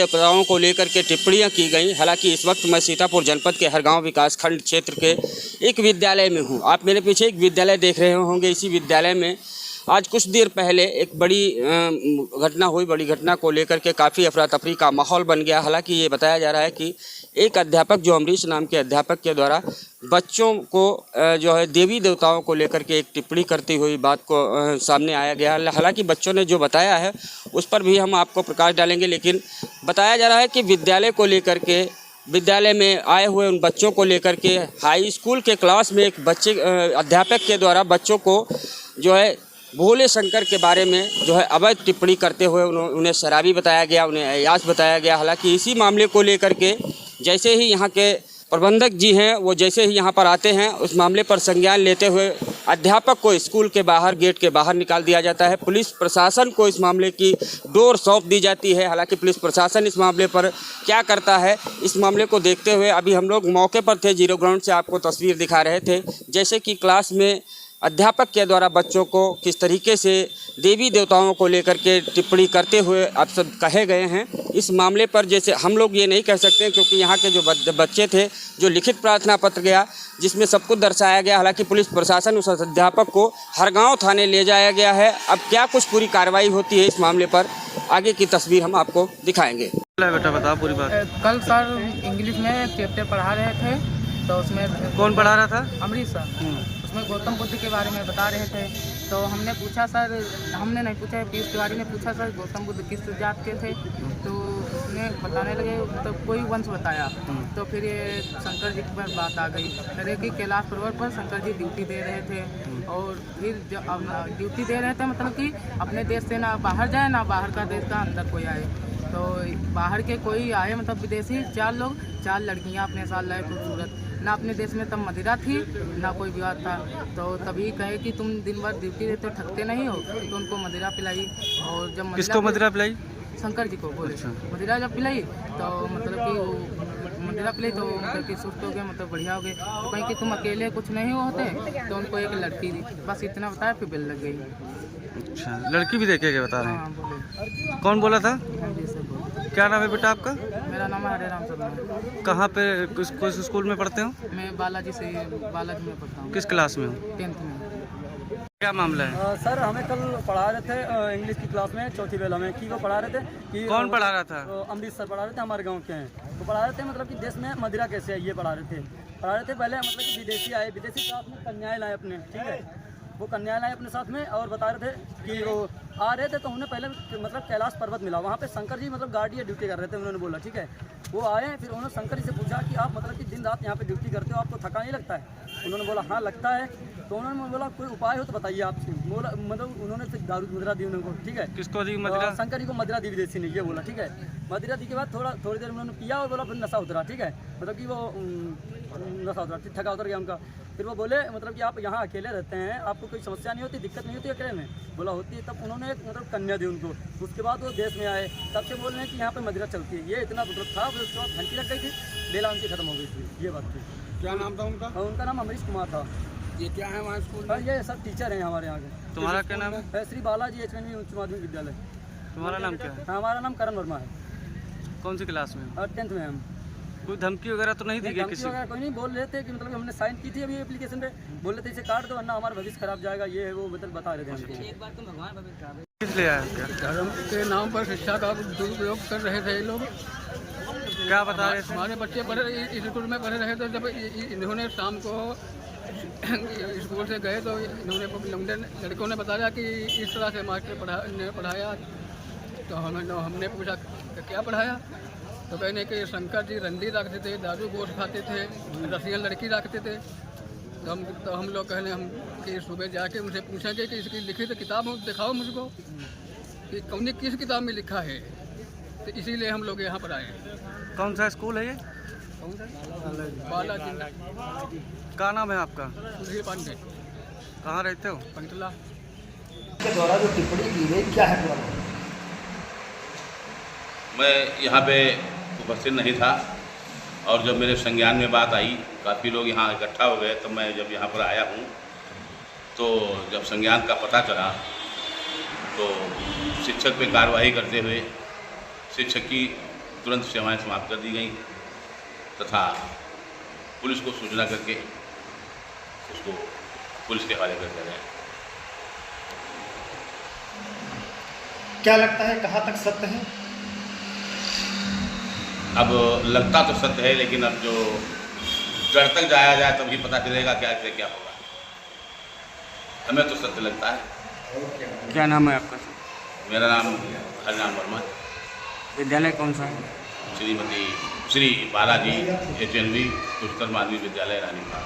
प्रथाओं को लेकर के टिप्पणियां की गई। हालांकि इस वक्त मैं सीतापुर जनपद के हरगांव विकास खंड क्षेत्र के एक विद्यालय में हूं। आप मेरे पीछे एक विद्यालय देख रहे होंगे। इसी विद्यालय में आज कुछ देर पहले एक बड़ी घटना हुई। बड़ी घटना को लेकर के काफ़ी अफरा तफरी का माहौल बन गया। हालांकि ये बताया जा रहा है कि एक अध्यापक, जो अमरीश नाम के अध्यापक के द्वारा बच्चों को जो है देवी देवताओं को लेकर के एक टिप्पणी करती हुई बात को सामने आया गया। हालांकि बच्चों ने जो बताया है उस पर भी हम आपको प्रकाश डालेंगे, लेकिन बताया जा रहा है कि विद्यालय को लेकर के, विद्यालय में आए हुए उन बच्चों को लेकर के हाई स्कूल के क्लास में एक बच्चे अध्यापक के द्वारा बच्चों को जो है भोले शंकर के बारे में जो है अवैध टिप्पणी करते हुए उन्हें शराबी बताया गया, उन्हें अय्याश बताया गया। हालांकि इसी मामले को लेकर के जैसे ही यहाँ के प्रबंधक जी हैं वो जैसे ही यहाँ पर आते हैं, उस मामले पर संज्ञान लेते हुए अध्यापक को स्कूल के बाहर, गेट के बाहर निकाल दिया जाता है। पुलिस प्रशासन को इस मामले की डोर सौंप दी जाती है। हालांकि पुलिस प्रशासन इस मामले पर क्या करता है, इस मामले को देखते हुए अभी हम लोग मौके पर थे, जीरो ग्राउंड से आपको तस्वीर दिखा रहे थे। जैसे कि क्लास में अध्यापक के द्वारा बच्चों को किस तरीके से देवी देवताओं को लेकर के टिप्पणी करते हुए आप सब कहे गए हैं। इस मामले पर जैसे हम लोग ये नहीं कह सकते, क्योंकि यहाँ के जो बच्चे थे, जो लिखित प्रार्थना पत्र गया जिसमें सब कुछ दर्शाया गया। हालांकि पुलिस प्रशासन उस अध्यापक को हरगांव थाने ले जाया गया है। अब क्या कुछ पूरी कार्रवाई होती है इस मामले पर, आगे की तस्वीर हम आपको दिखाएंगे। बेटा बताओ पूरी बात। कल सर इंग्लिश में चैप्टर पढ़ा रहे थे, तो उसमें कौन पढ़ा रहा था? अमरीश सर। उसमें गौतम बुद्ध के बारे में बता रहे थे। तो हमने पूछा सर, हमने नहीं पूछा, पीयूष तिवारी ने पूछा सर गौतम बुद्ध किस जात के थे, तो उसने बताने लगे तो कोई वंश बताया। तो फिर ये शंकर जी पर बात आ गई। अरे कि कैलाश पर्वत पर शंकर जी ड्यूटी दे रहे थे, और फिर ड्यूटी दे रहे थे मतलब कि अपने देश से ना बाहर जाए, ना बाहर का देश का अंदर कोई आए। तो बाहर के कोई आए मतलब विदेशी, 4 लोग, 4 लड़कियां अपने साथ लाए खूबसूरत। ना अपने देश में तब मदिरा थी, ना कोई विवाद था। तो तभी कहे कि तुम दिन भर ड्यूटी देते हो, थकते नहीं हो, तो उनको मदिरा पिलाई। और जब किसको मदिरा पिलाई? शंकर जी को बोले। अच्छा। मदिरा जब पिलाई तो मतलब कि वो मदिरा पिलाई तो मतलब कि सुस्त हो गए, मतलब बढ़िया हो गए। तो कहीं कि तुम अकेले कुछ नहीं होते, तो उनको एक लड़की दी, बस इतना बताया, फिर बेल लग गई। अच्छा, लड़की भी देखे क्या बता रहे हैं? हाँ बोले। कौन बोला था? जी सर बोले। क्या नाम है बेटा आपका? मेरा नाम है हरे राम शर्मा। कहाँ पे, किस स्कूल में पढ़ते हो? मैं बालाजी में पढ़ता हूँ। किस क्लास में हो? 10th में। क्या मामला है? सर हमें कल पढ़ा रहे थे इंग्लिश की क्लास में, चौथी बेला में, कि वो पढ़ा रहे थे कि कौन पढ़ा रहा था? अमरीश सर पढ़ा रहे थे, हमारे गांव के हैं। तो पढ़ा रहे थे मतलब कि देश में मदिरा कैसे है ये पढ़ा रहे थे। पहले मतलब कि विदेशी आए, विदेशी साथ में कन्याएं लाए अपने, ठीक है। वो कन्याएं लाए अपने साथ में, और बता रहे थे कि वो आ रहे थे तो उन्हें पहले मतलब कैलाश पर्वत मिला, वहाँ पे शंकर जी मतलब गार्ड या ड्यूटी कर रहे थे। उन्होंने बोला ठीक है। वो आए, फिर उन्होंने शंकर जी से पूछा कि आप मतलब कि दिन रात यहाँ पे ड्यूटी करते हो, आपको थका नहीं लगता है? उन्होंने बोला हाँ लगता है। तो उन्होंने बोला कोई उपाय हो तो बताइए आप। बोला मतलब उन्होंने फिर दारू मदिरा दी उनको, ठीक है। किसको दी मदिरा? शंकर जी को मदिरा दी विदेशी ने, ये बोला, ठीक है। मदिरा दी के बाद थोड़ी देर उन्होंने पिया और बोला फिर नशा उतरा, ठीक है। मतलब कि वो नशा उतरा, थका उतर गया उनका। फिर वो बोले मतलब कि आप यहाँ अकेले रहते हैं, आपको कोई समस्या नहीं होती, दिक्कत नहीं होती अकेले में? बोला होती है। तब उन्होंने एक मतलब कन्या दी उनको। उसके बाद वो देश में आए, तब से बोल रहे हैं कि यहाँ पे मदिरा चलती है। ये इतना मतलब था। फिर उसके बाद घंटी लग गई थी, बेला उनकी खत्म हो गई थी, ये बात थी। क्या नाम था उनका? उनका नाम अमरीश कुमार था। ये क्या है वहाँ स्कूल में? ये सब टीचर हैं हमारे यहाँ के। तुम्हारा क्या नाम है? श्री बालाजी HNV उच्च माध्यमिक विद्यालय। तुम्हारा नाम क्या है? हमारा नाम करण वर्मा है। कौन सी क्लास में? 10th में हम। कोई धमकी वगैरह तो नहीं दी गई किसी? कोई नहीं, बोल रहे थे कि मतलब हमने साइन की थी अभी एप्लीकेशन पे, बोल रहे थे इसे काट दो वरना हमारा भविष्य खराब जाएगा, ये है वो, मतलब बता रहे थे हमको। एक बार तुम भगवान भविष्य खराब किस लिए आया क्या? धर्म के नाम पर शिक्षा का दुरुपयोग कर रहे थे ये लोग। क्या बता रहे थे? हमारे बच्चे इस स्कूल में पढ़े रहे थे। जब इन्होंने शाम को स्कूल से गए तो इन्होंने लड़कों ने बताया कि इस तरह से मास्टर ने पढ़ाया। तो हमने पूछा क्या पढ़ाया? तो कहने कि शंकर जी रंडी रखते थे, दारू गोश्त खाते थे, रसियन लड़की रखते थे। तो हम लोग कहने हम कि सुबह जाके उनसे पूछेंगे कि इसकी लिखित किताब दिखाओ मुझको कि कौन किस किताब में लिखा है। तो इसीलिए हम लोग यहाँ पर आए। कौन सा स्कूल है ये? कौन सा? बालाजी। क्या नाम है आपका? सुधीर पांडे। कहाँ रहते हो? पंटला के द्वारा जो टिप्पणी की गई क्या है? मैं यहाँ पे उपस्थित नहीं था, और जब मेरे संज्ञान में बात आई, काफ़ी लोग यहाँ इकट्ठा हो गए, तो मैं जब यहाँ पर आया हूँ तो जब संज्ञान का पता चला तो शिक्षक पे कार्रवाई करते हुए शिक्षक की तुरंत सेवाएं समाप्त कर दी गई तथा पुलिस को सूचना करके उसको पुलिस के हवाले कर दिया गया। क्या लगता है कहाँ तक सत्य है? अब लगता तो सत्य है, लेकिन अब जो जड़ तक जाया जाए तभी पता चलेगा क्या से क्या होगा। हमें तो सत्य लगता है। क्या नाम है आपका? मेरा नाम हरिनाम वर्मा, विद्यालय कौन सा है? श्री बालाजी HNV उच्चतर माध्यमिक विद्यालय रानीबाग।